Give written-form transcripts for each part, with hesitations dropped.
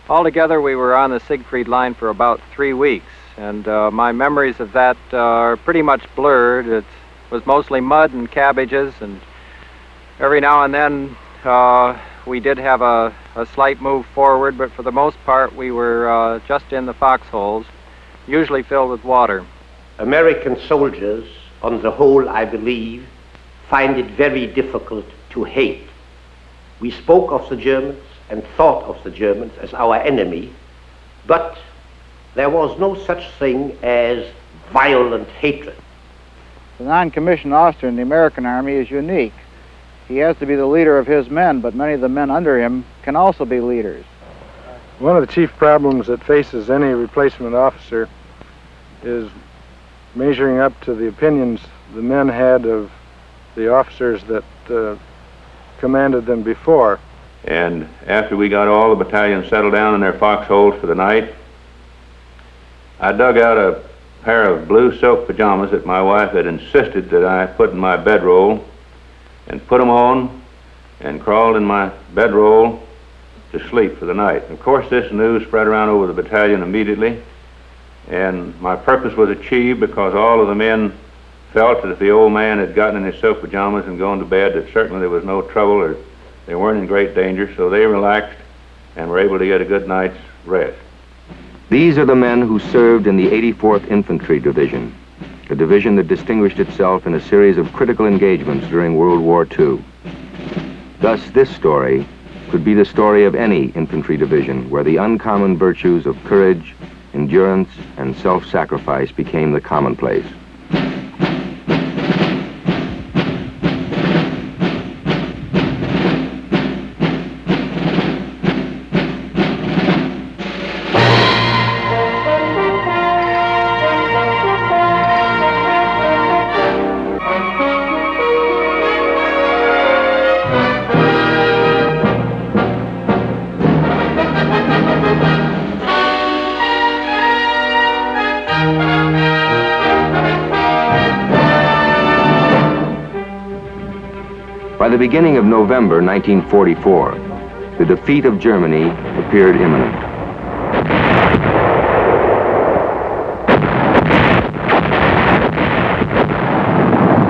Altogether, we were on the Siegfried Line for about 3 weeks, and my memories of that are pretty much blurred. It was mostly mud and cabbages, and every now and then we did have a slight move forward, but for the most part we were just in the foxholes, usually filled with water. American soldiers, on the whole, I believe, find it very difficult to hate. We spoke of the Germans and thought of the Germans as our enemy, but there was no such thing as violent hatred. The non-commissioned officer in the American Army is unique. He has to be the leader of his men, but many of the men under him can also be leaders. One of the chief problems that faces any replacement officer is measuring up to the opinions the men had of the officers that commanded them before. And after we got all the battalions settled down in their foxholes for the night, I dug out a pair of blue silk pajamas that my wife had insisted that I put in my bedroll, and put them on and crawled in my bedroll to sleep for the night. Of course, this news spread around over the battalion immediately, and my purpose was achieved because all of the men felt that if the old man had gotten in his silk pajamas and gone to bed, that certainly there was no trouble or they weren't in great danger, so they relaxed and were able to get a good night's rest. These are the men who served in the 84th Infantry Division, a division that distinguished itself in a series of critical engagements during World War II. Thus, this story could be the story of any infantry division where the uncommon virtues of courage, endurance, and self-sacrifice became the commonplace. By the beginning of November 1944, the defeat of Germany appeared imminent.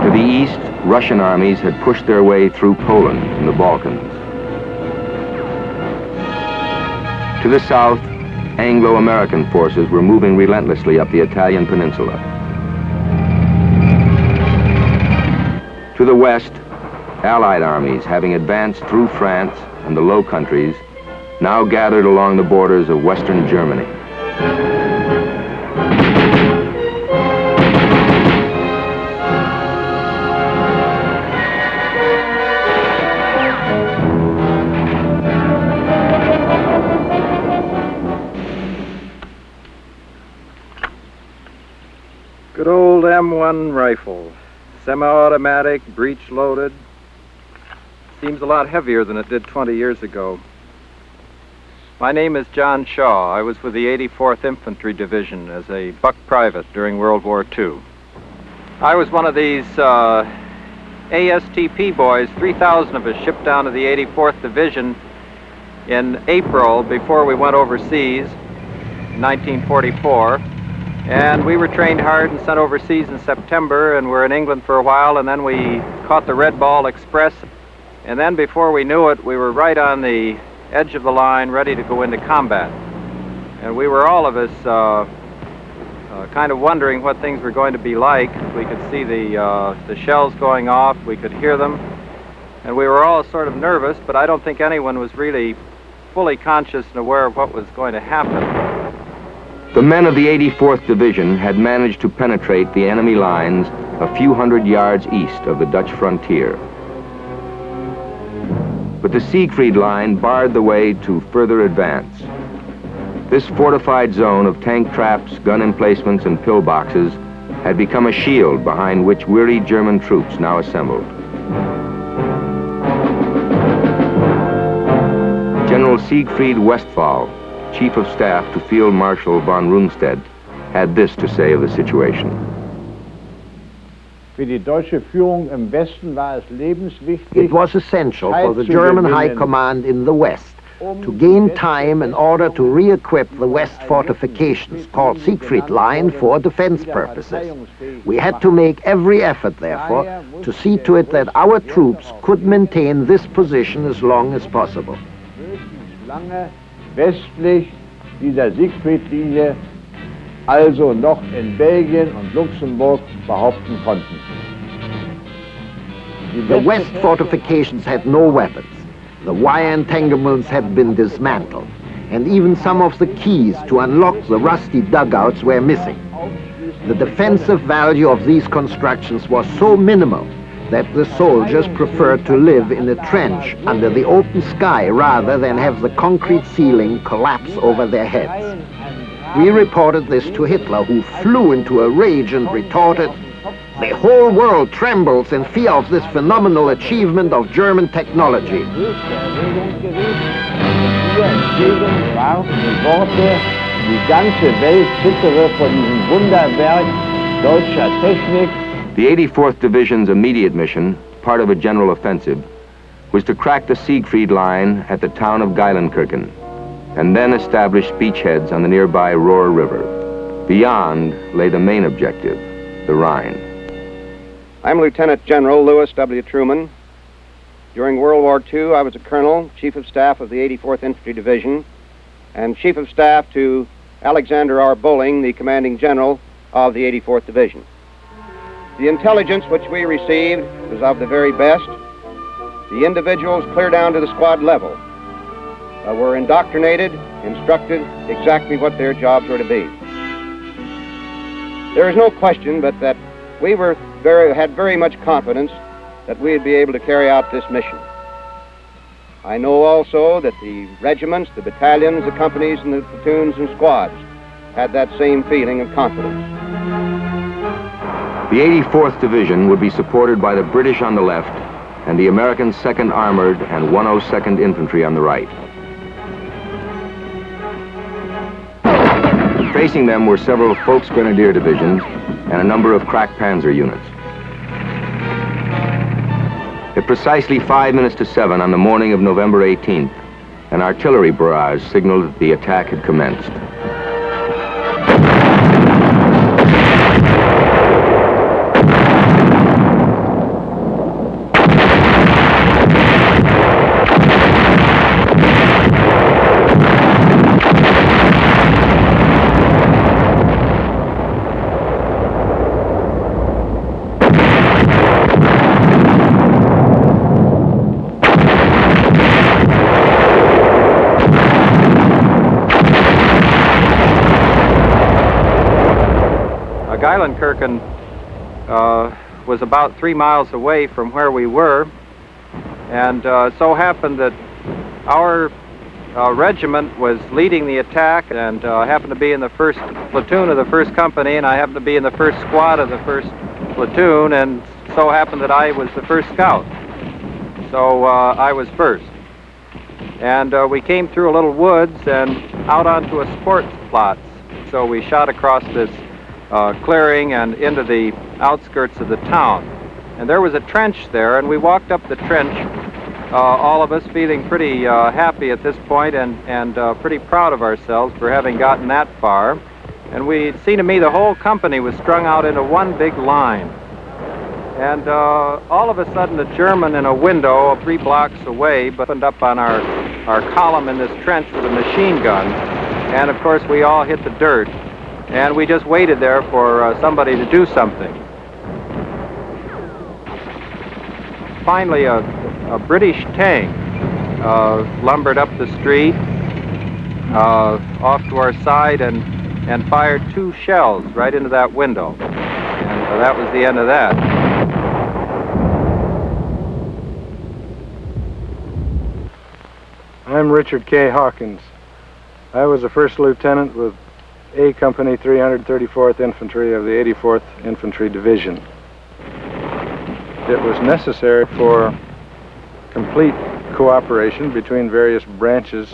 To the east, Russian armies had pushed their way through Poland and the Balkans. To the south, Anglo-American forces were moving relentlessly up the Italian peninsula. To the west, Allied armies, having advanced through France and the Low Countries, now gathered along the borders of Western Germany. Good old M1 rifle, semi-automatic, breech-loaded. Seems a lot heavier than it did 20 years ago. My name is John Shaw. I was with the 84th Infantry Division as a buck private during World War II. I was one of these ASTP boys, 3,000 of us shipped down to the 84th Division in April before we went overseas in 1944. And we were trained hard and sent overseas in September, and were in England for a while, and then we caught the Red Ball Express. And then before we knew it, we were right on the edge of the line, ready to go into combat. And we were all of us kind of wondering what things were going to be like. We could see the shells going off, we could hear them, and we were all sort of nervous, but I don't think anyone was really fully conscious and aware of what was going to happen. The men of the 84th Division had managed to penetrate the enemy lines a few hundred yards east of the Dutch frontier. But the Siegfried Line barred the way to further advance. This fortified zone of tank traps, gun emplacements, and pillboxes had become a shield behind which weary German troops now assembled. General Siegfried Westphal, Chief of Staff to Field Marshal von Rundstedt, had this to say of the situation. It was essential for the German High Command in the West to gain time in order to re-equip the west fortifications, called Siegfried Line, for defense purposes. We had to make every effort, therefore, to see to it that our troops could maintain this position as long as possible. Lange westlich dieser Siegfriedlinie, also noch in Belgien und Luxemburg, behaupten konnten. The west fortifications had no weapons. The wire entanglements had been dismantled, and even some of the keys to unlock the rusty dugouts were missing. The defensive value of these constructions was so minimal that the soldiers preferred to live in a trench under the open sky rather than have the concrete ceiling collapse over their heads. We reported this to Hitler, who flew into a rage and retorted, "The whole world trembles in fear of this phenomenal achievement of German technology." Die ganze Welt zittere vor diesem Wunderwerk deutscher Technik. The 84th Division's immediate mission, part of a general offensive, was to crack the Siegfried Line at the town of Geilenkirchen, and then establish beachheads on the nearby Rohr River. Beyond lay the main objective, the Rhine. I'm Lieutenant General Lewis W. Truman. During World War II, I was a colonel, Chief of Staff of the 84th Infantry Division, and Chief of Staff to Alexander R. Bowling, the Commanding General of the 84th Division. The intelligence which we received was of the very best. The individuals, clear down to the squad level, were indoctrinated, instructed exactly what their jobs were to be. There is no question but that we had very much confidence that we'd be able to carry out this mission. I know also that the regiments, the battalions, the companies, and the platoons and squads had that same feeling of confidence. The 84th Division would be supported by the British on the left and the American 2nd Armored and 102nd Infantry on the right. Facing them were several Volksgrenadier divisions and a number of crack Panzer units. At precisely 5 minutes to 7 on the morning of November 18th, an artillery barrage signaled that the attack had commenced. Geilenkirchen was about 3 miles away from where we were, and so happened that our regiment was leading the attack, and happened to be in the first platoon of the first company, and I happened to be in the first squad of the first platoon, and so happened that I was the first scout. So I was first. And we came through a little woods and out onto a sports plot. So we shot across this clearing and into the outskirts of the town. And there was a trench there, and we walked up the trench, all of us feeling pretty happy at this point and pretty proud of ourselves for having gotten that far. And it seemed to me the whole company was strung out into one big line. And all of a sudden, a German in a window 3 blocks away opened up on our column in this trench with a machine gun. And of course, we all hit the dirt. And we just waited there for somebody to do something. Finally, a British tank lumbered up the street off to our side and fired 2 shells right into that window. And that was the end of that. I'm Richard K. Hawkins. I was a first lieutenant with A Company 334th Infantry of the 84th Infantry Division. It was necessary for complete cooperation between various branches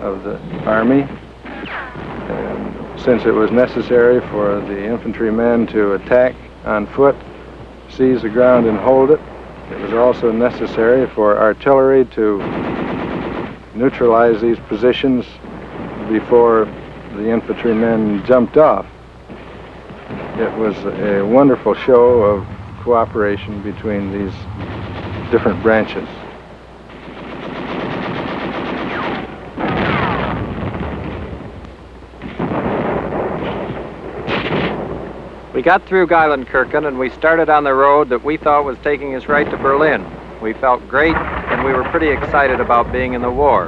of the Army. And since it was necessary for the infantrymen to attack on foot, seize the ground and hold it, it was also necessary for artillery to neutralize these positions before the infantrymen jumped off. It was a wonderful show of cooperation between these different branches. We got through Geilenkirchen and we started on the road that we thought was taking us right to Berlin. We felt great and we were pretty excited about being in the war.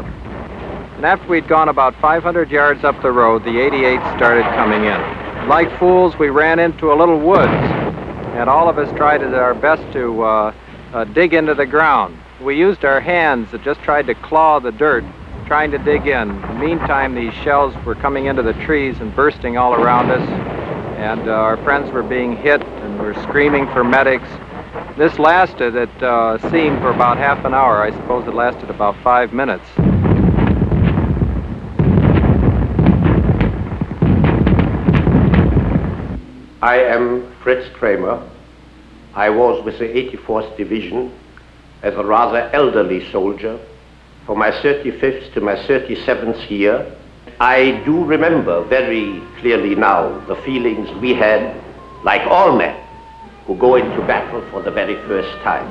And after we'd gone about 500 yards up the road, the 88 started coming in. Like fools, we ran into a little woods, and all of us tried our best to dig into the ground. We used our hands that just tried to claw the dirt, trying to dig in. In the meantime, these shells were coming into the trees and bursting all around us, and our friends were being hit and were screaming for medics. This lasted, it seemed, for about half an hour. I suppose it lasted about 5 minutes. I am Fritz Kramer. I was with the 84th Division as a rather elderly soldier from my 35th to my 37th year. I do remember very clearly now the feelings we had, like all men who go into battle for the very first time.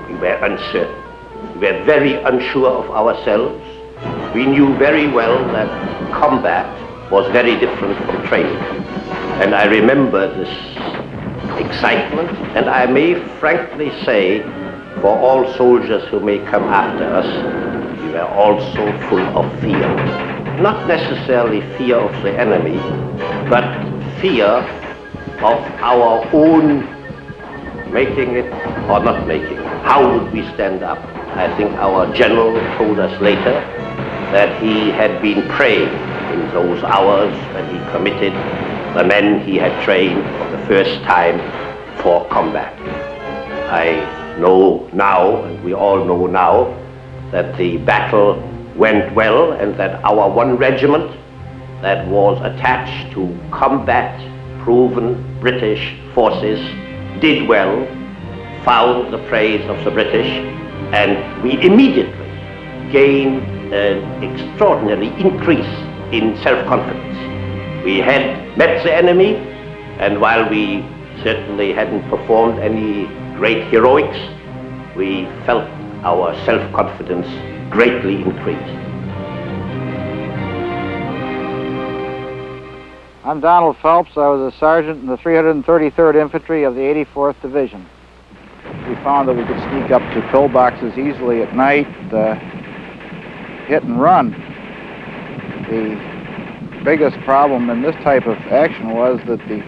We were uncertain. We were very unsure of ourselves. We knew very well that combat was very different from training. And I remember this excitement, and I may frankly say, for all soldiers who may come after us, we were also full of fear. Not necessarily fear of the enemy, but fear of our own making it or not making it. How would we stand up? I think our general told us later that he had been praying in those hours when he committed the men he had trained for the first time for combat. I know now, and we all know now, that the battle went well and that our one regiment that was attached to combat-proven British forces did well, found the praise of the British, and we immediately gained an extraordinary increase in self-confidence. We had met the enemy, and while we certainly hadn't performed any great heroics, we felt our self-confidence greatly increased. I'm Donald Phelps. I was a sergeant in the 333rd Infantry of the 84th Division. We found that we could sneak up to pillboxes easily at night, hit and run. The biggest problem in this type of action was that the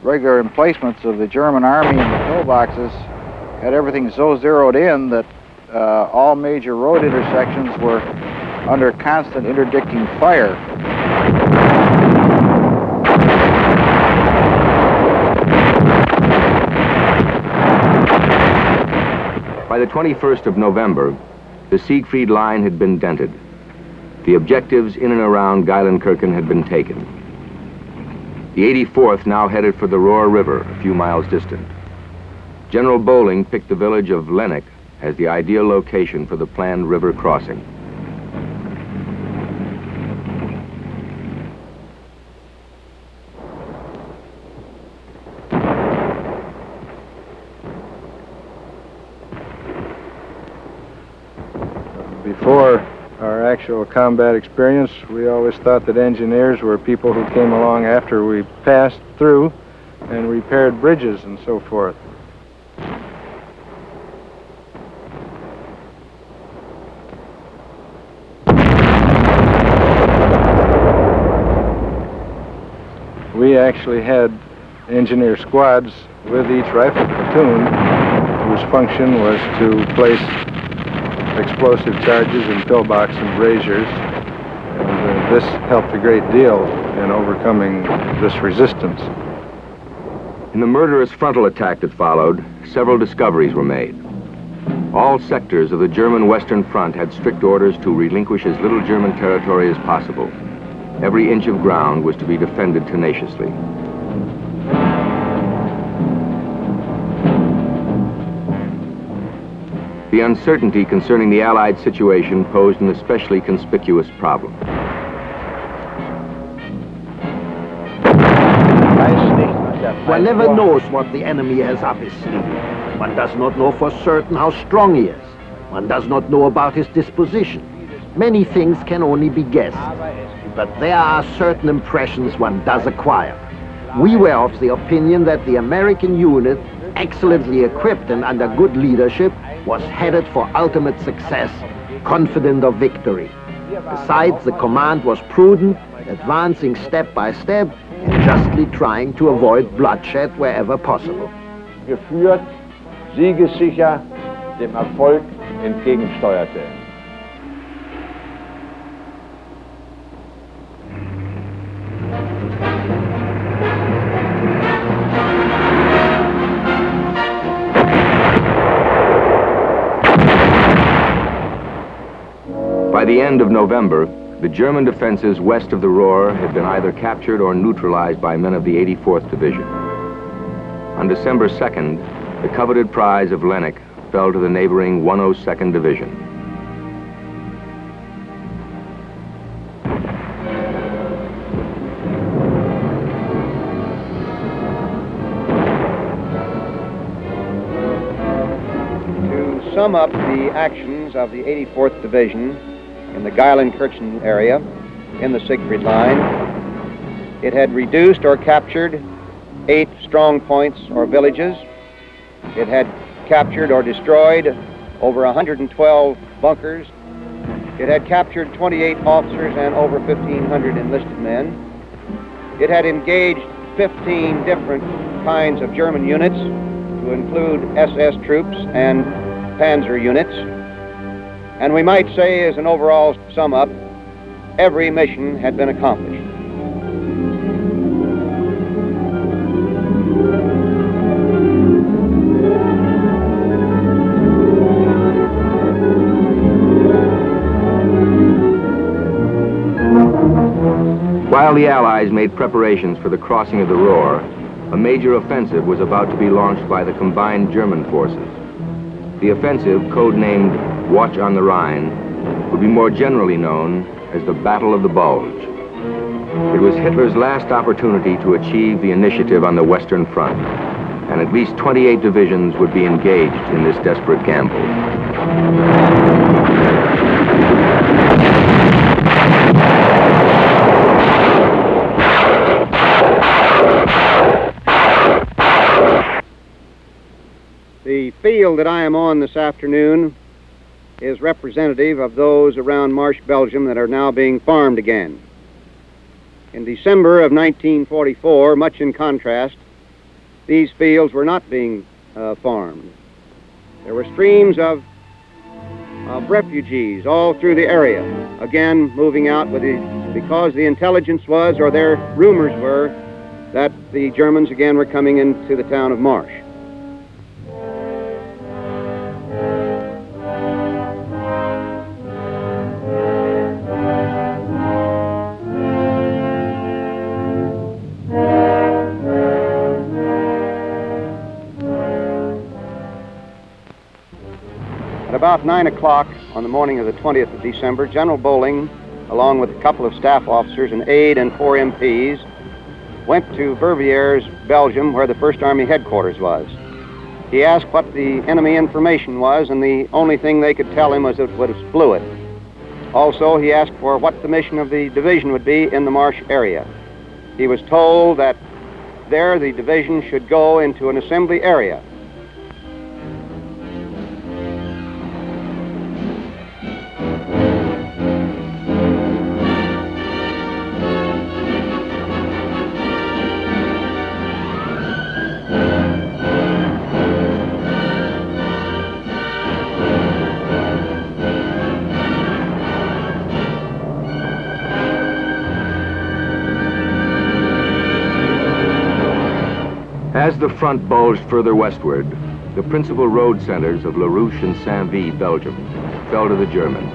regular emplacements of the German army in the pillboxes had everything so zeroed in that all major road intersections were under constant interdicting fire. By the 21st of November, the Siegfried Line had been dented. The objectives in and around Geilenkirchen had been taken. The 84th now headed for the Rohr River, a few miles distant. General Bolling picked the village of Lenneck as the ideal location for the planned river crossing. Before our actual combat experience, we always thought that engineers were people who came along after we passed through and repaired bridges and so forth. We actually had engineer squads with each rifle platoon whose function was to place explosive charges in pillbox and braziers, and this helped a great deal in overcoming this resistance. In the murderous frontal attack that followed, several discoveries were made. All sectors of the German Western Front had strict orders to relinquish as little German territory as possible. Every inch of ground was to be defended tenaciously. The uncertainty concerning the Allied situation posed an especially conspicuous problem. One never knows what the enemy has up his sleeve. One does not know for certain how strong he is. One does not know about his disposition. Many things can only be guessed. But there are certain impressions one does acquire. We were of the opinion that the American unit, excellently equipped and under good leadership, was headed for ultimate success, confident of victory. Besides, the command was prudent, advancing step by step, and justly trying to avoid bloodshed wherever possible. Geführt, siegessicher dem Erfolg entgegensteuerte. By the end of November, the German defenses west of the Ruhr had been either captured or neutralized by men of the 84th Division. On December 2nd, the coveted prize of Lennik fell to the neighboring 102nd Division. To sum up the actions of the 84th Division in the Geilenkirchen area in the Siegfried Line, it had reduced or captured 8 strong points or villages. It had captured or destroyed over 112 bunkers. It had captured 28 officers and over 1,500 enlisted men. It had engaged 15 different kinds of German units, to include SS troops and panzer units. And we might say, as an overall sum up, every mission had been accomplished. While the Allies made preparations for the crossing of the Ruhr, a major offensive was about to be launched by the combined German forces. The offensive, codenamed Watch on the Rhine, would be more generally known as the Battle of the Bulge. It was Hitler's last opportunity to achieve the initiative on the Western Front, and at least 28 divisions would be engaged in this desperate gamble. The field that I am on this afternoon is representative of those around Marsh, Belgium that are now being farmed again. In December of 1944, much in contrast, these fields were not being farmed. There were streams of refugees all through the area, again moving out because the intelligence was, or their rumors were, that the Germans again were coming into the town of Marsh. At about 9 o'clock on the morning of the 20th of December, General Bolling, along with a couple of staff officers, an aide, and 4 MPs, went to Verviers, Belgium, where the First Army headquarters was. He asked what the enemy information was, and the only thing they could tell him was it was fluid. Also, he asked for what the mission of the division would be in the Marsh area. He was told that there the division should go into an assembly area. As the front bulged further westward, the principal road centers of La Ruche and Saint-Vith, Belgium, fell to the Germans.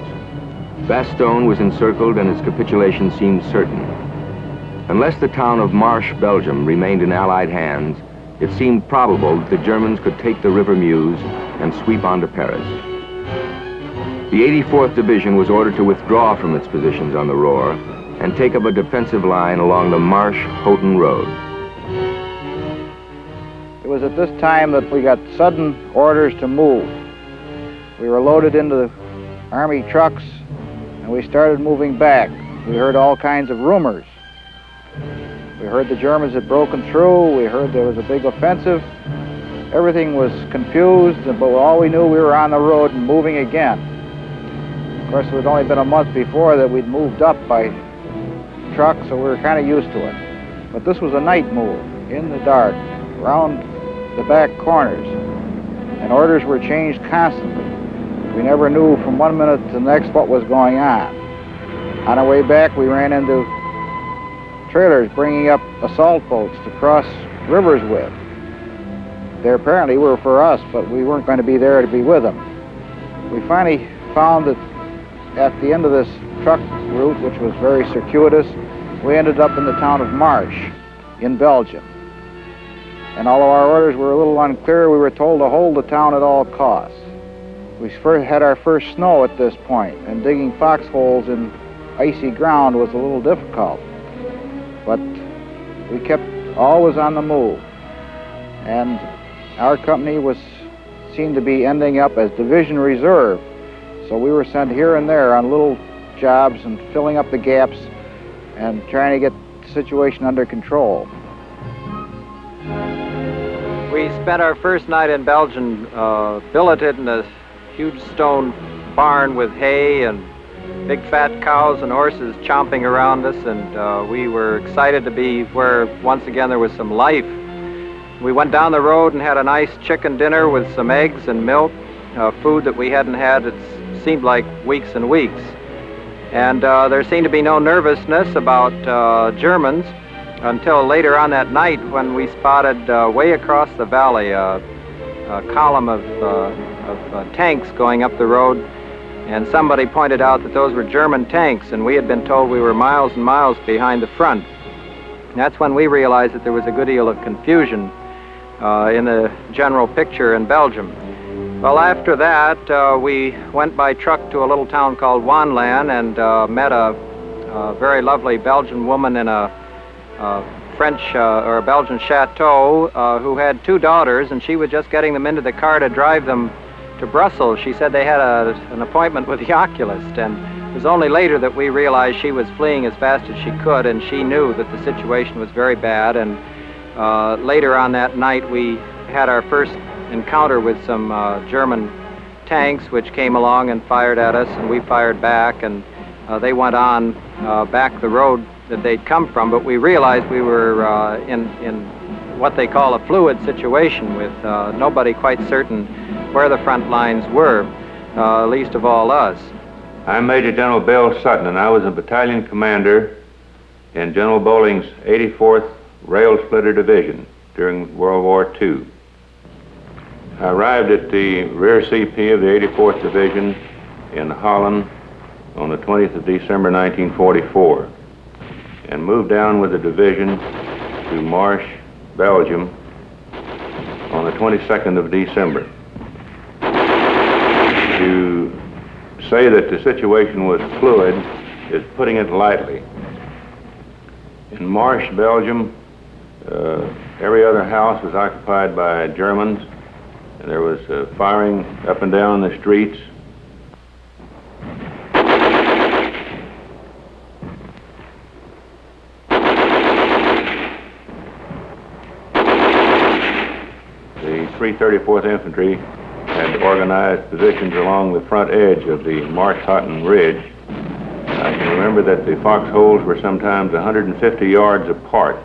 Bastogne was encircled and its capitulation seemed certain. Unless the town of Marsh, Belgium, remained in Allied hands, it seemed probable that the Germans could take the River Meuse and sweep on to Paris. The 84th Division was ordered to withdraw from its positions on the Rohr and take up a defensive line along the Marsh-Houghton Road. It was at this time that we got sudden orders to move. We were loaded into the Army trucks and we started moving back. We heard all kinds of rumors. We heard the Germans had broken through. We heard there was a big offensive. Everything was confused, but all we knew, we were on the road and moving again. Of course, it had only been a month before that we'd moved up by truck, so we were kind of used to it. But this was a night move, in the dark, around the back corners, and orders were changed constantly. We never knew from one minute to the next what was going on. On our way back, we ran into trailers bringing up assault boats to cross rivers with. They apparently were for us, but we weren't going to be there to be with them. We finally found that at the end of this truck route, which was very circuitous, we ended up in the town of Marsh in Belgium. And although our orders were a little unclear, we were told to hold the town at all costs. We had our first snow at this point, and digging foxholes in icy ground was a little difficult. But we kept always on the move. And our company seemed to be ending up as Division Reserve. So we were sent here and there on little jobs and filling up the gaps and trying to get the situation under control. We spent our first night in Belgium billeted in a huge stone barn with hay and big fat cows and horses chomping around us, and we were excited to be where once again there was some life. We went down the road and had a nice chicken dinner with some eggs and milk, food that we hadn't had, it seemed like weeks and weeks. And there seemed to be no nervousness about Germans until later on that night when we spotted way across the valley a column of tanks going up the road, and somebody pointed out that those were German tanks, and we had been told we were miles and miles behind the front. And that's when we realized that there was a good deal of confusion in the general picture in Belgium. Well, after that, we went by truck to a little town called Wanlan and met a very lovely Belgian woman in a French or a Belgian chateau who had two daughters, and she was just getting them into the car to drive them to Brussels. She said they had an appointment with the oculist, and it was only later that we realized she was fleeing as fast as she could, and she knew that the situation was very bad. And later on that night, we had our first encounter with some German tanks, which came along and fired at us, and we fired back, and they went on back the road that they'd come from. But we realized we were in what they call a fluid situation, with nobody quite certain where the front lines were, least of all us. I'm Major General Bill Sutton, and I was a battalion commander in General Bowling's 84th Rail Splitter Division during World War II. I arrived at the rear CP of the 84th Division in Holland on the 20th of December 1944 and moved down with the division to Marsh, Belgium on the 22nd of December. To say that the situation was fluid is putting it lightly. In Marsh, Belgium, every other house was occupied by Germans, and there was firing up and down the streets. The 334th Infantry had organized positions along the front edge of the Marsh-Houghton Ridge. I can remember that the foxholes were sometimes 150 yards apart.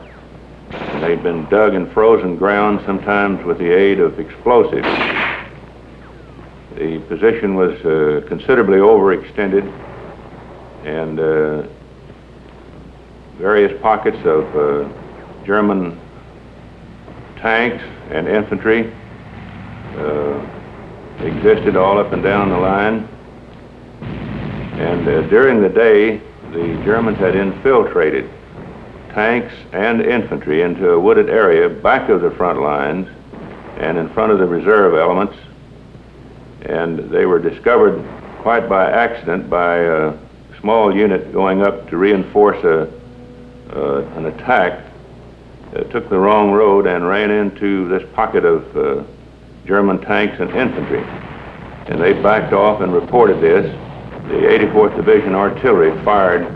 And they'd been dug in frozen ground, sometimes with the aid of explosives. The position was considerably overextended, and various pockets of German tanks and infantry existed all up and down the line. And during the day, the Germans had infiltrated tanks and infantry into a wooded area back of the front lines and in front of the reserve elements, and they were discovered quite by accident, by a small unit going up to reinforce an attack, took the wrong road and ran into this pocket of German tanks and infantry. And they backed off and reported this. The 84th Division artillery fired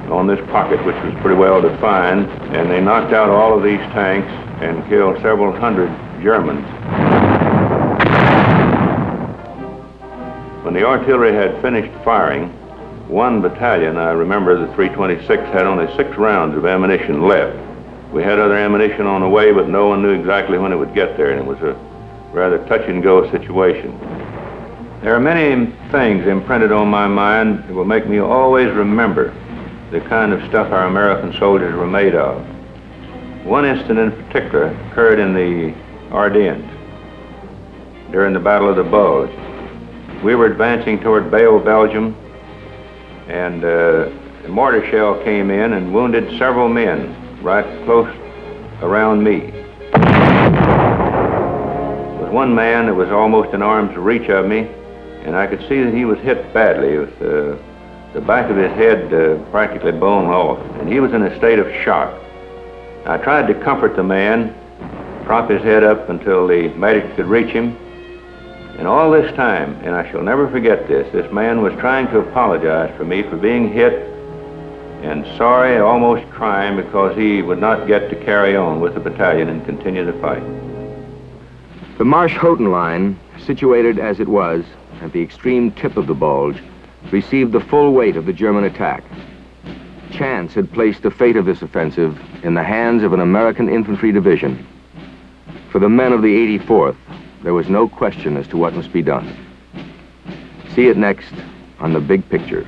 on this pocket, which was pretty well defined, and they knocked out all of these tanks and killed several hundred Germans. When the artillery had finished firing, one battalion, I remember the 326, had only 6 rounds of ammunition left. We had other ammunition on the way, but no one knew exactly when it would get there, and it was a rather touch-and-go situation. There are many things imprinted on my mind that will make me always remember the kind of stuff our American soldiers were made of. One incident in particular occurred in the Ardennes during the Battle of the Bulge. We were advancing toward Bale, Belgium, and a mortar shell came in and wounded several men right close around me. There was one man that was almost in arm's reach of me, and I could see that he was hit badly with the back of his head practically blown off, and he was in a state of shock. I tried to comfort the man, prop his head up until the medic could reach him, and all this time, and I shall never forget this man was trying to apologize for me for being hit, and sorry, almost crying, because he would not get to carry on with the battalion and continue the fight. The Marsh-Houghton line, situated as it was at the extreme tip of the bulge, received the full weight of the German attack. Chance had placed the fate of this offensive in the hands of an American infantry division. For the men of the 84th, there was no question as to what must be done. See it next on The Big Picture.